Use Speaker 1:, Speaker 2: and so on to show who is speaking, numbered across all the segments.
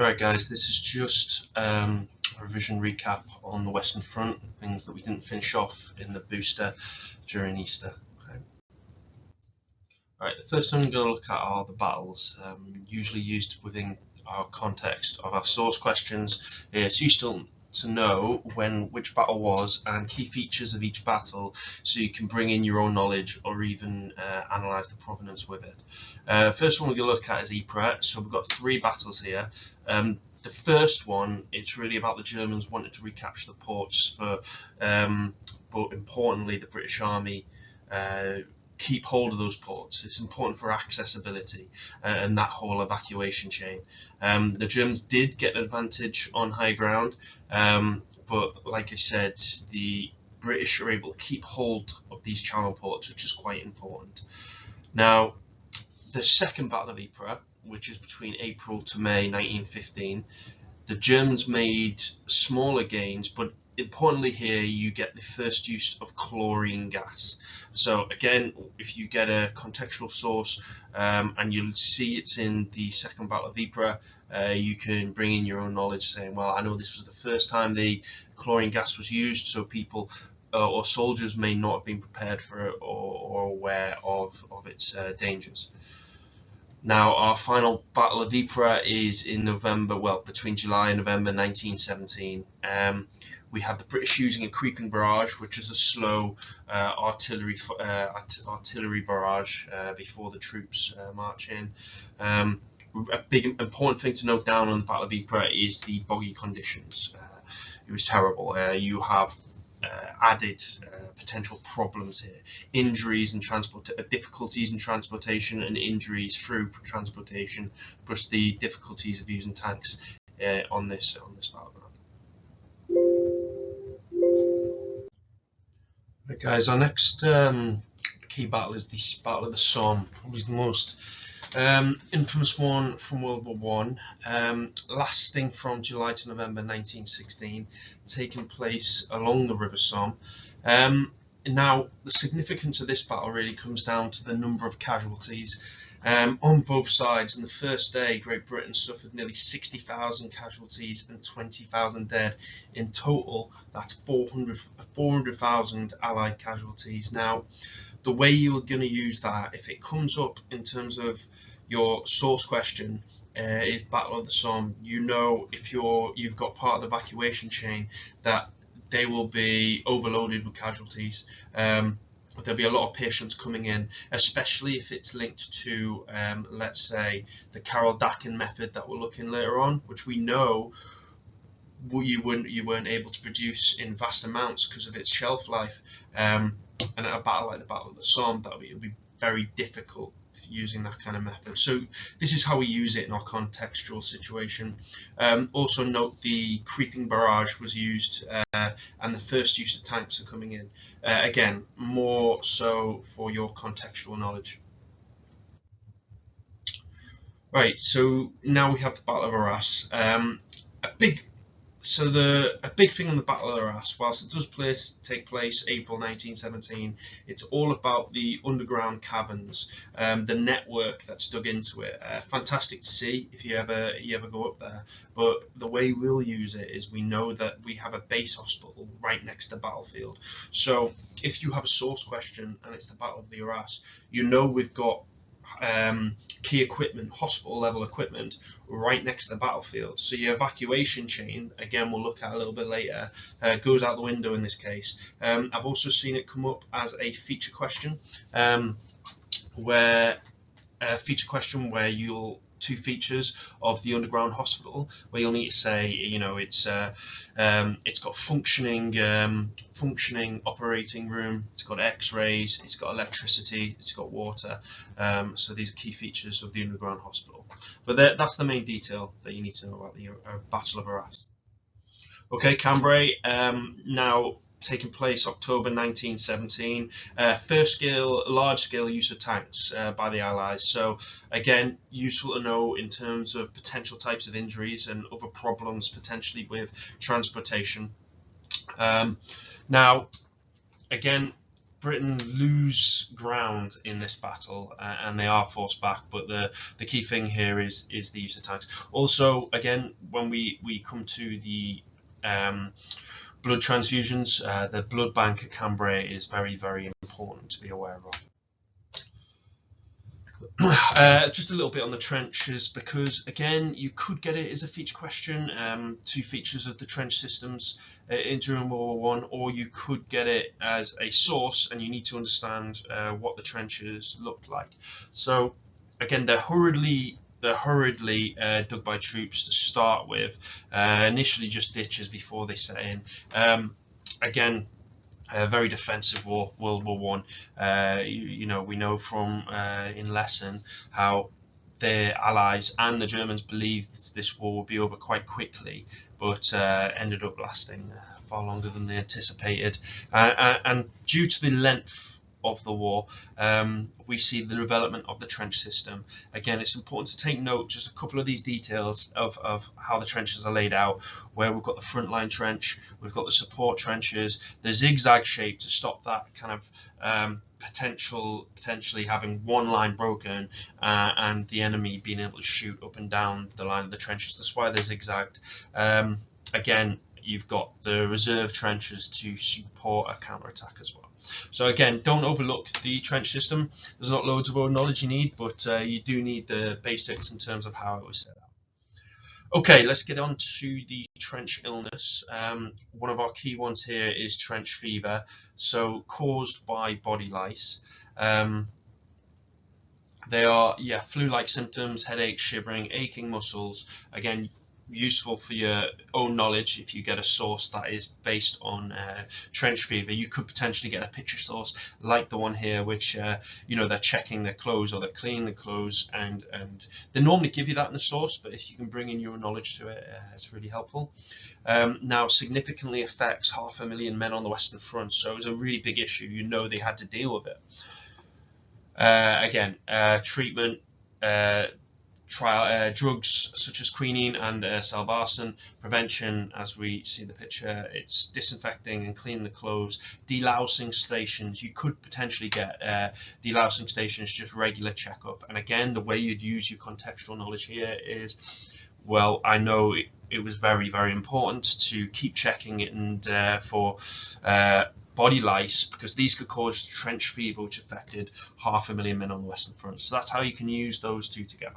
Speaker 1: Alright guys, this is just a revision recap on the Western Front, things that we didn't finish off in the booster during Easter. Okay. Alright, the first thing we're going to look at are the battles, usually used within our context of our source questions. It's useful to know which battle was and key features of each battle, so you can bring in your own knowledge or even analyse the provenance with it. First one we're going to look at is Ypres. So we've got three battles here. The first one, it's really about the Germans wanting to recapture the ports, but importantly, the British Army keep hold of those ports. It's important for accessibility and that whole evacuation chain. The Germans did get an advantage on high ground, but like I said, the British are able to keep hold of these channel ports, which is quite important. Now, the second Battle of Ypres, which is between April to May 1915, the Germans made smaller gains, but importantly here you get the first use of chlorine gas. So again, if you get a contextual source and you'll see it's in the second Battle of Ypres, you can bring in your own knowledge saying, well, I know this was the first time the chlorine gas was used, so people or soldiers may not have been prepared for it or aware of its dangers. Now, our final Battle of Ypres is in November, well, between July and November 1917. We have the British using a creeping barrage, which is a slow artillery barrage before the troops march in. A big important thing to note down on the Battle of Ypres is the boggy conditions. It was terrible. You have added potential problems here: injuries and difficulties in transportation and injuries through transportation, plus the difficulties of using tanks on this battleground. Right, guys, our next key battle is the Battle of the Somme, probably the most infamous one from World War One, lasting from July to November 1916, taking place along the River Somme. Now, the significance of this battle really comes down to the number of casualties on both sides. In the first day, Great Britain suffered nearly 60,000 casualties and 20,000 dead. In total, that's 400,000 Allied casualties. Now, the way you're going to use that, if it comes up in terms of your source question, is Battle of the Somme, you know, if you've got part of the evacuation chain, that they will be overloaded with casualties. There'll be a lot of patients coming in, especially if it's linked to, let's say, the Karl-Dakin method that we're looking later on, which we know you weren't able to produce in vast amounts because of its shelf life. And at a battle like the Battle of the Somme, it'll be very difficult using that kind of method. So this is how we use it in our contextual situation. Also note the creeping barrage was used, and the first use of tanks are coming in. Again, more so for your contextual knowledge. Right, so now we have the Battle of Arras. A big thing on the Battle of Arras, whilst it does take place April 1917, it's all about the underground caverns, the network that's dug into it. Fantastic to see if you ever go up there. But the way we'll use it is we know that we have a base hospital right next to the battlefield. So if you have a source question and it's the Battle of the Arras, you know we've got key equipment, hospital level equipment, right next to the battlefield. So your evacuation chain, again we'll look at a little bit later, goes out the window in this case. I've also seen it come up as a feature question, where you'll two features of the underground hospital, where you'll need to say, you know, it's got functioning operating room, it's got X-rays, it's got electricity, it's got water. So these are key features of the underground hospital. But that's the main detail that you need to know about the Battle of Arras. Okay, Cambrai, now taking place October 1917. Large-scale use of tanks by the Allies. So again, useful to know in terms of potential types of injuries and other problems potentially with transportation. Now, again, Britain lose ground in this battle, and they are forced back. But the key thing here is the use of tanks. Also, again, when we come to the blood transfusions, the blood bank at Cambrai is very, very important to be aware of. Just a little bit on the trenches, because again you could get it as a feature question, two features of the trench systems during World War I, or you could get it as a source and you need to understand what the trenches looked like. So again, they're hurriedly dug by troops to start with, initially just ditches before they set in. Again, a very defensive war, World War One. You know, we know from in lesson how the Allies and the Germans believed this war would be over quite quickly, but ended up lasting far longer than they anticipated. And due to the length of the war, we see the development of the trench system. Again, it's important to take note just a couple of these details of how the trenches are laid out, where we've got the frontline trench, we've got the support trenches, the zigzag shape to stop that kind of potentially having one line broken and the enemy being able to shoot up and down the line of the trenches. That's why they're zigzagged. Again, you've got the reserve trenches to support a counter-attack as well. So again, don't overlook the trench system. There's not loads of knowledge you need, but you do need the basics in terms of how it was set up. Okay, let's get on to the trench illness. One of our key ones here is trench fever, so caused by body lice. They are, flu-like symptoms, headache, shivering, aching muscles. Again, useful for your own knowledge. If you get a source that is based on trench fever, you could potentially get a picture source like the one here, which you know, they're checking their clothes or they're cleaning the clothes, and they normally give you that in the source, but if you can bring in your knowledge to it, it's really helpful. Now, significantly affects 500,000 men on the Western Front, so it was a really big issue. You know, they had to deal with it. Again, treatment, drugs such as quinine and salvarsan. Prevention, as we see in the picture, it's disinfecting and cleaning the clothes. Delousing stations, you could potentially get delousing stations, just regular checkup. And again, the way you'd use your contextual knowledge here is, well, I know it was very, very important to keep checking it and for body lice, because these could cause trench fever, which affected 500,000 men on the Western Front. So that's how you can use those two together.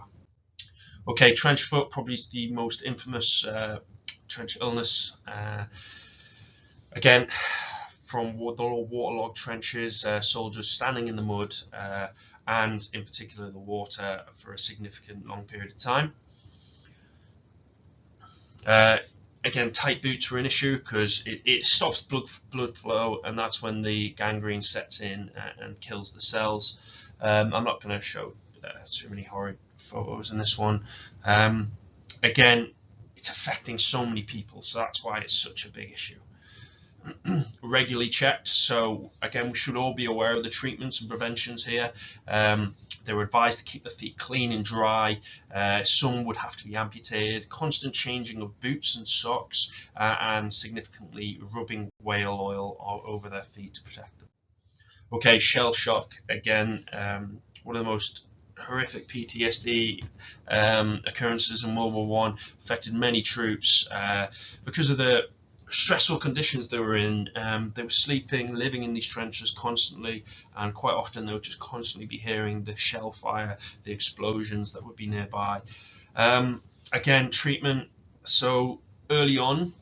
Speaker 1: Okay, trench foot, probably is the most infamous trench illness. Again, from the waterlogged trenches, soldiers standing in the mud, and in particular the water, for a significant long period of time. Again, tight boots were an issue because it stops blood flow, and that's when the gangrene sets in and kills the cells. I'm not going to show too many horrid photos in this one. Again, it's affecting so many people, so that's why it's such a big issue. Regularly checked, so again, we should all be aware of the treatments and preventions here. They were advised to keep the feet clean and dry. Some would have to be amputated. Constant changing of boots and socks, and significantly rubbing whale oil over their feet to protect them. Okay, shell shock, again, one of the most horrific PTSD occurrences in World War One, affected many troops because of the stressful conditions they were in. They were sleeping, living in these trenches constantly, and quite often they would just constantly be hearing the shell fire, the explosions that would be nearby. Again, treatment. So early on,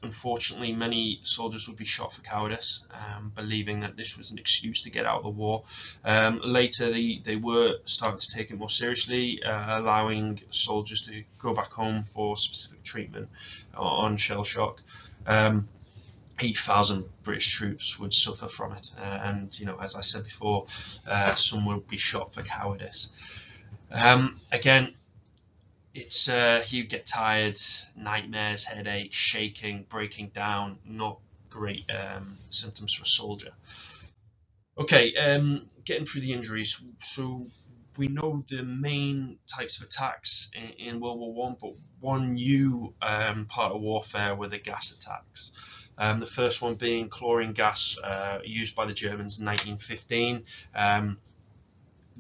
Speaker 1: unfortunately, many soldiers would be shot for cowardice, believing that this was an excuse to get out of the war. Later, they were starting to take it more seriously, allowing soldiers to go back home for specific treatment on shell shock. 8,000 British troops would suffer from it, and you know, as I said before, some would be shot for cowardice. Again, it's you get tired, nightmares, headaches, shaking, breaking down. Not great symptoms for a soldier. Okay, getting through the injuries. So we know the main types of attacks in World War One, but one new part of warfare were the gas attacks. The first one being chlorine gas, used by the Germans in 1915.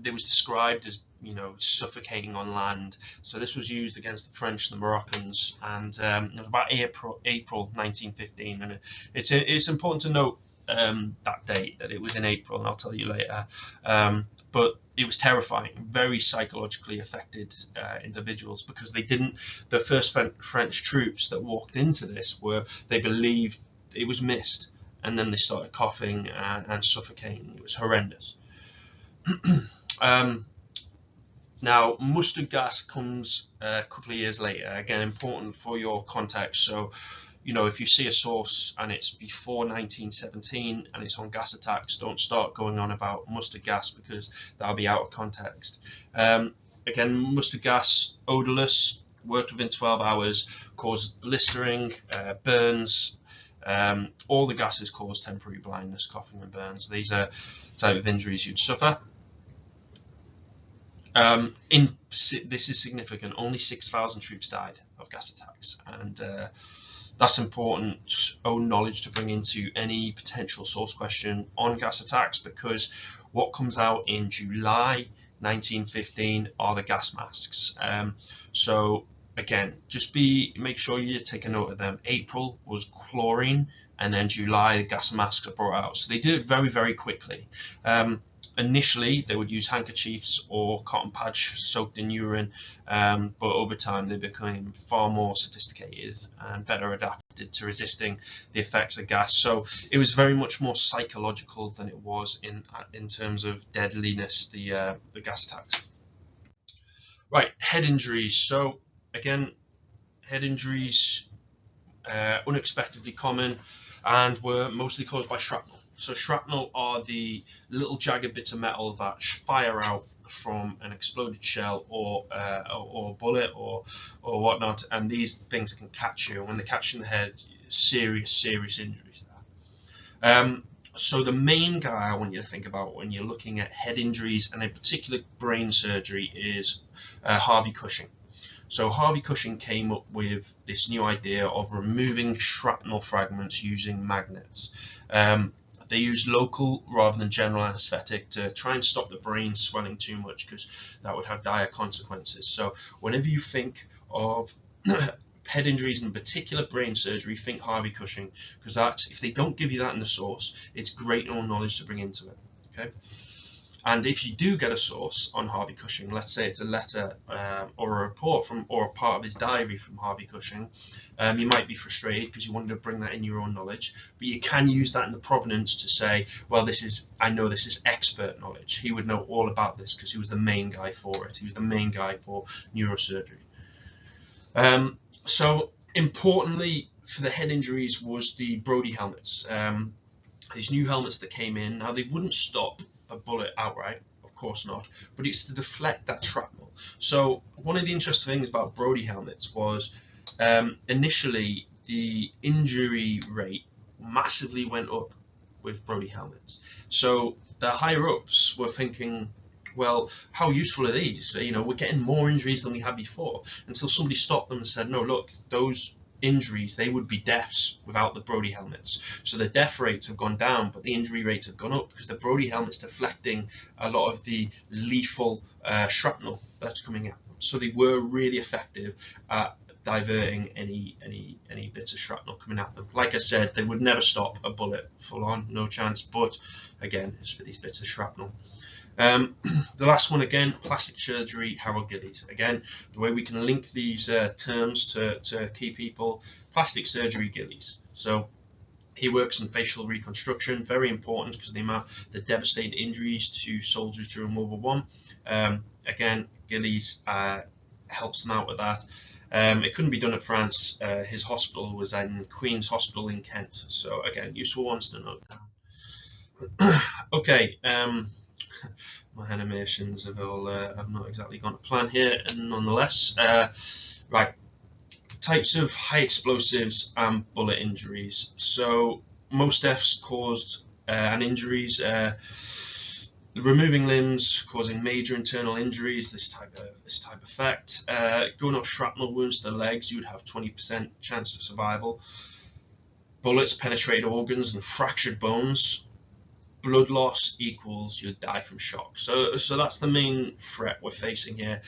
Speaker 1: It was described as, you know, suffocating on land. So this was used against the French and the Moroccans, and it was about April 1915. And it's important to note that date, that it was in April, and I'll tell you later. But it was terrifying, very psychologically affected individuals, because the first French troops that walked into this they believed it was mist, and then they started coughing and suffocating. It was horrendous. Now, mustard gas comes a couple of years later. Again, important for your context. So, you know, if you see a source and it's before 1917 and it's on gas attacks, don't start going on about mustard gas, because that'll be out of context. Again, mustard gas, odorless, worked within 12 hours, caused blistering, burns. All the gases cause temporary blindness, coughing, and burns. These are the type of injuries you'd suffer. This is significant. Only 6,000 troops died of gas attacks, and that's important knowledge to bring into any potential source question on gas attacks, because what comes out in July 1915 are the gas masks. So again, just make sure you take a note of them. April was chlorine, and then July the gas masks are brought out. So they did it very, very quickly. Initially, they would use handkerchiefs or cotton pads soaked in urine, but over time they became far more sophisticated and better adapted to resisting the effects of gas. So it was very much more psychological than it was in terms of deadliness, the gas attacks. Right, head injuries. So again, head injuries, unexpectedly common, and were mostly caused by shrapnel. So shrapnel are the little jagged bits of metal that fire out from an exploded shell or bullet or whatnot, and these things can catch you. When they catch you in the head, serious injuries there. So the main guy I want you to think about when you're looking at head injuries, and in particular brain surgery, is Harvey Cushing. So Harvey Cushing came up with this new idea of removing shrapnel fragments using magnets. They used local rather than general anesthetic to try and stop the brain swelling too much, because that would have dire consequences. So whenever you think of head injuries, in particular brain surgery, think Harvey Cushing, because if they don't give you that in the source, it's great knowledge to bring into it. Okay. And if you do get a source on Harvey Cushing, let's say it's a letter or a report or a part of his diary from Harvey Cushing, you might be frustrated because you wanted to bring that in your own knowledge, but you can use that in the provenance to say, well, I know this is expert knowledge. He would know all about this because he was the main guy for it. He was the main guy for neurosurgery. So importantly for the head injuries was the Brodie helmets. These new helmets that came in. Now, they wouldn't stop a bullet outright, of course not, but it's to deflect that shrapnel. So one of the interesting things about Brodie helmets was initially the injury rate massively went up with Brodie helmets. So the higher ups were thinking, well, how useful are these? You know, we're getting more injuries than we had before, until somebody stopped them and said, no, look, those injuries, they would be deaths without the Brodie helmets. So the death rates have gone down, but the injury rates have gone up because the Brodie helmet's deflecting a lot of the lethal shrapnel that's coming at them. So they were really effective at diverting any bits of shrapnel coming at them. Like I said, they would never stop a bullet full on, no chance, but again, it's for these bits of shrapnel. The last one, again, plastic surgery, Harold Gillies. Again, the way we can link these terms to key people, plastic surgery, Gillies. So he works in facial reconstruction, very important because of the devastating injuries to soldiers during World War I. Again, Gillies helps them out with that. It couldn't be done at France. His hospital was in Queen's Hospital in Kent. So again, useful ones to note down. Okay. My animations have not exactly gone to plan here, and nonetheless, right, types of high explosives and bullet injuries. So most deaths caused and injuries, removing limbs, causing major internal injuries, this type of effect. Gun or shrapnel wounds to the legs, you would have 20% chance of survival. bullets penetrate organs and fractured bones. Blood loss equals you'll die from shock. So that's the main threat we're facing here.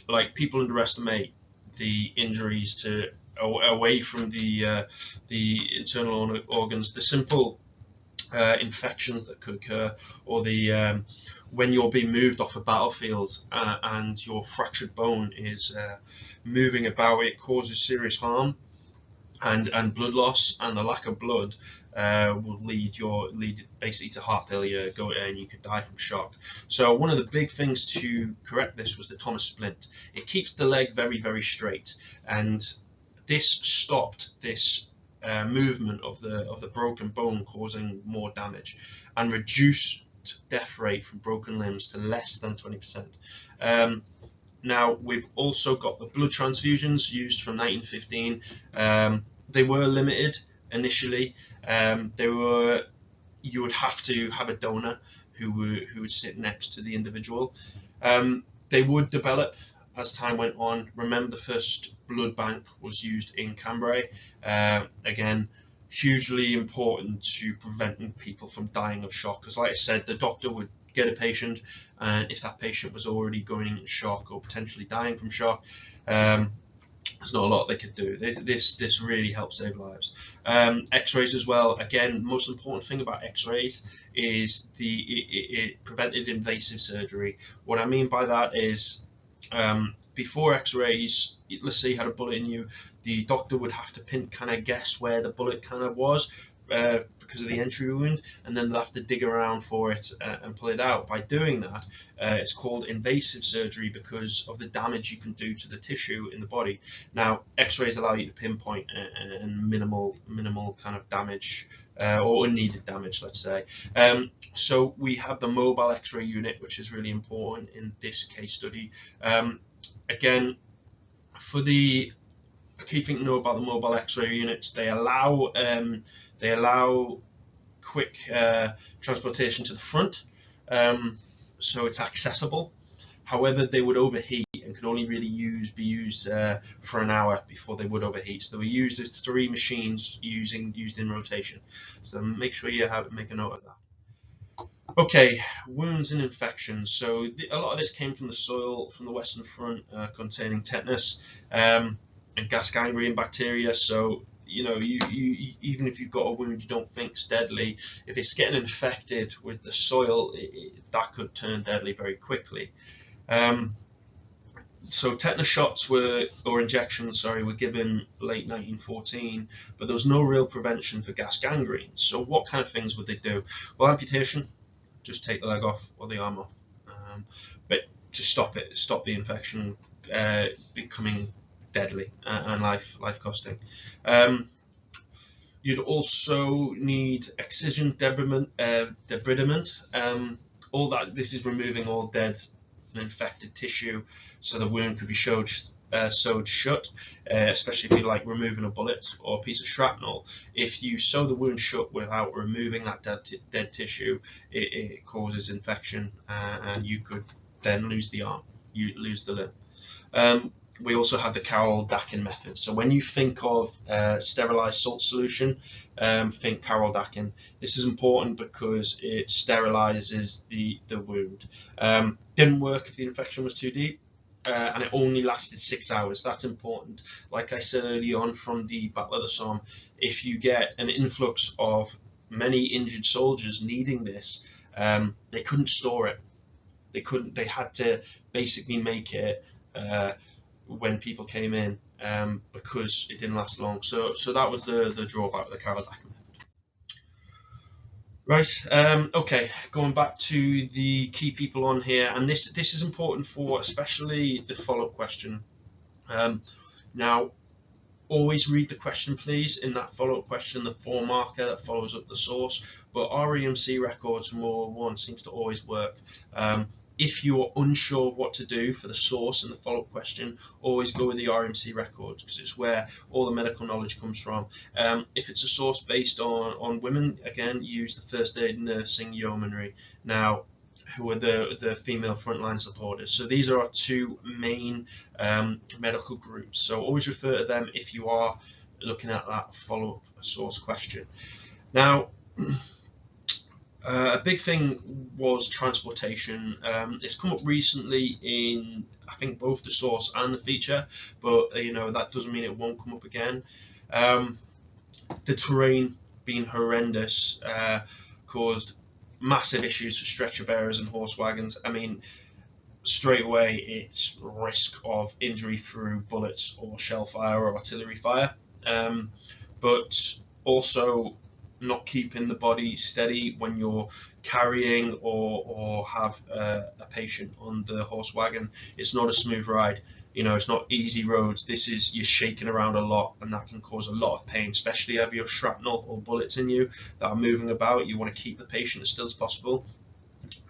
Speaker 1: Like, people underestimate the injuries to away from the internal organs, the simple infections that could occur, or the when you're being moved off a battlefield and your fractured bone is moving about, it causes serious harm. And blood loss and the lack of blood will lead basically to heart failure, and you could die from shock. So one of the big things to correct this was the Thomas splint. It keeps the leg very, very straight, and this stopped this movement of the broken bone, causing more damage, and reduced death rate from broken limbs to less than 20%. Now, we've also got the blood transfusions used from 1915. They were limited initially. You would have to have a donor who would sit next to the individual. They would develop as time went on. Remember, the first blood bank was used in Cambrai. Again, hugely important to preventing people from dying of shock, because, like I said, the doctor would get a patient, and if that patient was already going into shock or potentially dying from shock, there's not a lot they could do. This really helps save lives. X-rays as well. Again, most important thing about X-rays is it prevented invasive surgery. What I mean by that is, before X-rays, let's say you had a bullet in you, the doctor would have to kind of guess where the bullet kind of was, because of the entry wound, and then they'll have to dig around for it and pull it out. By doing that, it's called invasive surgery because of the damage you can do to the tissue in the body. Now, X-rays allow you to pinpoint and minimal kind of damage, or unneeded damage, let's say. So we have the mobile X-ray unit, which is really important in this case study. Again, for the key thing to know about the mobile X-ray units, they allow quick transportation to the front, so it's accessible. However, they would overheat and could only really be used for an hour before they would overheat. So they were used as 3 machines used in rotation. So make sure you make a note of that. Okay, wounds and infections. So a lot of this came from the soil from the Western Front, containing tetanus and gas gangrene bacteria. So, you know, you even if you've got a wound you don't think's deadly, if it's getting infected with the soil, that could turn deadly very quickly. So tetanus shots or injections, were given late 1914, but there was no real prevention for gas gangrene. So what kind of things would they do? Well, amputation, just take the leg off or the arm off, but to stop the infection becoming deadly and life costing. You'd also need excision debridement. All that, this is removing all dead and infected tissue, so the wound could be sewed shut, especially if you're like removing a bullet or a piece of shrapnel. If you sew the wound shut without removing that dead tissue, it causes infection, and you could then lose the arm, you lose the limb. We also have the Carroll-Dakin method. So when you think of sterilized salt solution, think Carroll-Dakin. This is important because it sterilizes the wound. Didn't work if the infection was too deep, and it only lasted 6 hours. That's important. Like I said early on from the Battle of the Somme, if you get an influx of many injured soldiers needing this, they couldn't store it. They had to basically make it when people came in, because it didn't last long. So that was the drawback of the Carroll-Dakin method. Right, okay, going back to the key people on here, and this is important for especially the follow-up question. Now, always read the question, please, in that follow-up question, the form marker that follows up the source, but REMC records from World War I seems to always work. If you are unsure of what to do for the source and the follow-up question, always go with the RMC records, because it's where all the medical knowledge comes from. If it's a source based on women, again, use the first aid nursing yeomanry. Now, who are the female frontline supporters. So these are our two main medical groups. So always refer to them if you are looking at that follow-up source question. Now, a big thing was transportation. It's come up recently in, I think, both the source and the feature, but that doesn't mean it won't come up again. The terrain being horrendous caused massive issues for stretcher bearers and horse wagons. I mean, straight away it's risk of injury through bullets or shell fire or artillery fire, but also not keeping the body steady when you're carrying or have a patient on the horse wagon. It's not a smooth ride. It's not easy roads. You're shaking around a lot, and that can cause a lot of pain, especially if you have shrapnel or bullets in you that are moving about. You want to keep the patient as still as possible.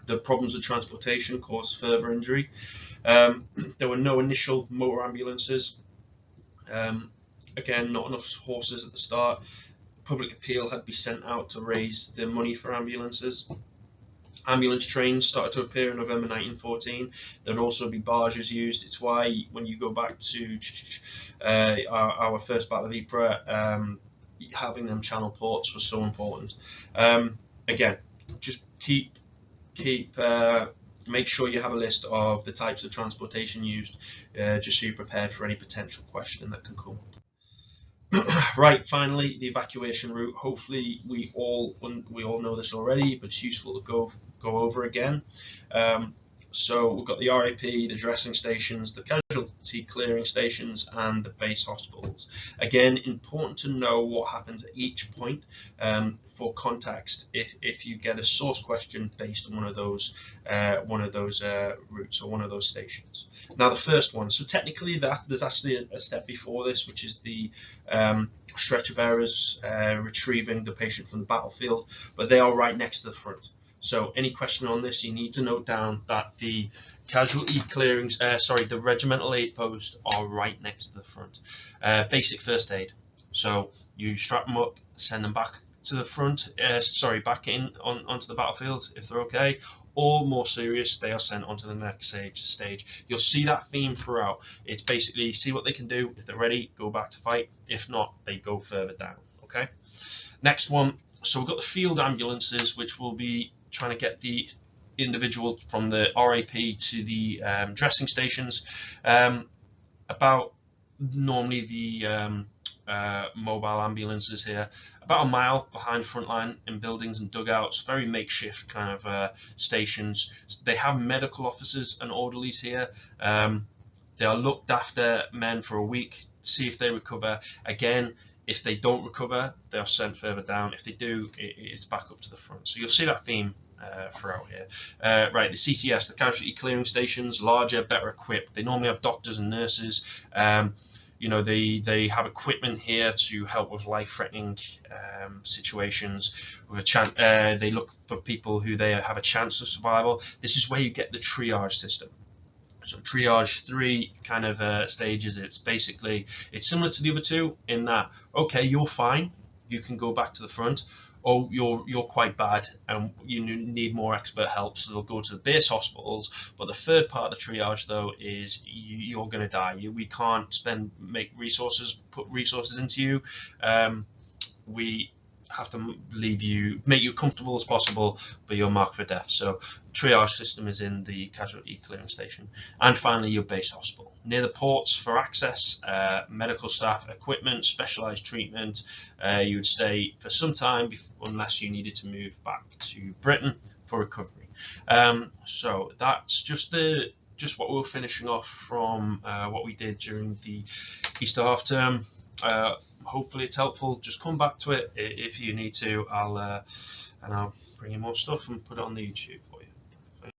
Speaker 1: The problems with transportation cause further injury. There were no initial motor ambulances. Again, not enough horses at the start. Public appeal had to be sent out to raise the money for ambulances. Ambulance trains started to appear in November 1914. There'd also be barges used. It's why when you go back to our first Battle of Ypres, having them channel ports was so important. Again, just make sure you have a list of the types of transportation used, just so you're prepared for any potential question that can come up. Right, finally, the evacuation route. Hopefully we all know this already, but it's useful to go over again. So we've got the RAP, the dressing stations, the casualty clearing stations, and the base hospitals. Again, important to know what happens at each point for context if you get a source question based on one of those routes or one of those stations. Now, the first one. So technically, there's actually a step before this, which is the stretcher bearers retrieving the patient from the battlefield, but they are right next to the front. So any question on this, you need to note down that the casualty clearings, the regimental aid posts are right next to the front. Basic first aid. So you strap them up, send them back to the front, back onto the battlefield if they're okay, or more serious, they are sent onto the next stage. You'll see that theme throughout. It's basically see what they can do. If they're ready, go back to fight. If not, they go further down. Okay. Next one. So we've got the field ambulances, which will be trying to get the individual from the RAP to the dressing stations. About normally the mobile ambulances here, about a mile behind frontline in buildings and dugouts, very makeshift kind of stations. They have medical officers and orderlies here. They are looked after men for a week, see if they recover. Again, if they don't recover, they are sent further down. If they do, it's back up to the front. So you'll see that theme throughout here. Right, the CCS, the casualty clearing stations, larger, better equipped. They normally have doctors and nurses. They have equipment here to help with life-threatening situations. With they look for people who they have a chance of survival. This is where you get the triage system. So triage 3 kind of stages. It's similar to the other two in that, okay, you're fine, you can go back to the front. Oh, you're quite bad and you need more expert help, so they'll go to the base hospitals. But the third part of the triage, though, is you're going to die. We can't put resources into you. We have to make you comfortable as possible, but you're marked for death. So triage system is in the casualty clearing station. And finally, your base hospital. Near the ports for access, medical staff, equipment, specialized treatment. You would stay for some time unless you needed to move back to Britain for recovery. So that's just what we were finishing off from what we did during the Easter half term. Hopefully it's helpful. Just come back to it if you need to. I'll bring you more stuff and put it on the YouTube for you.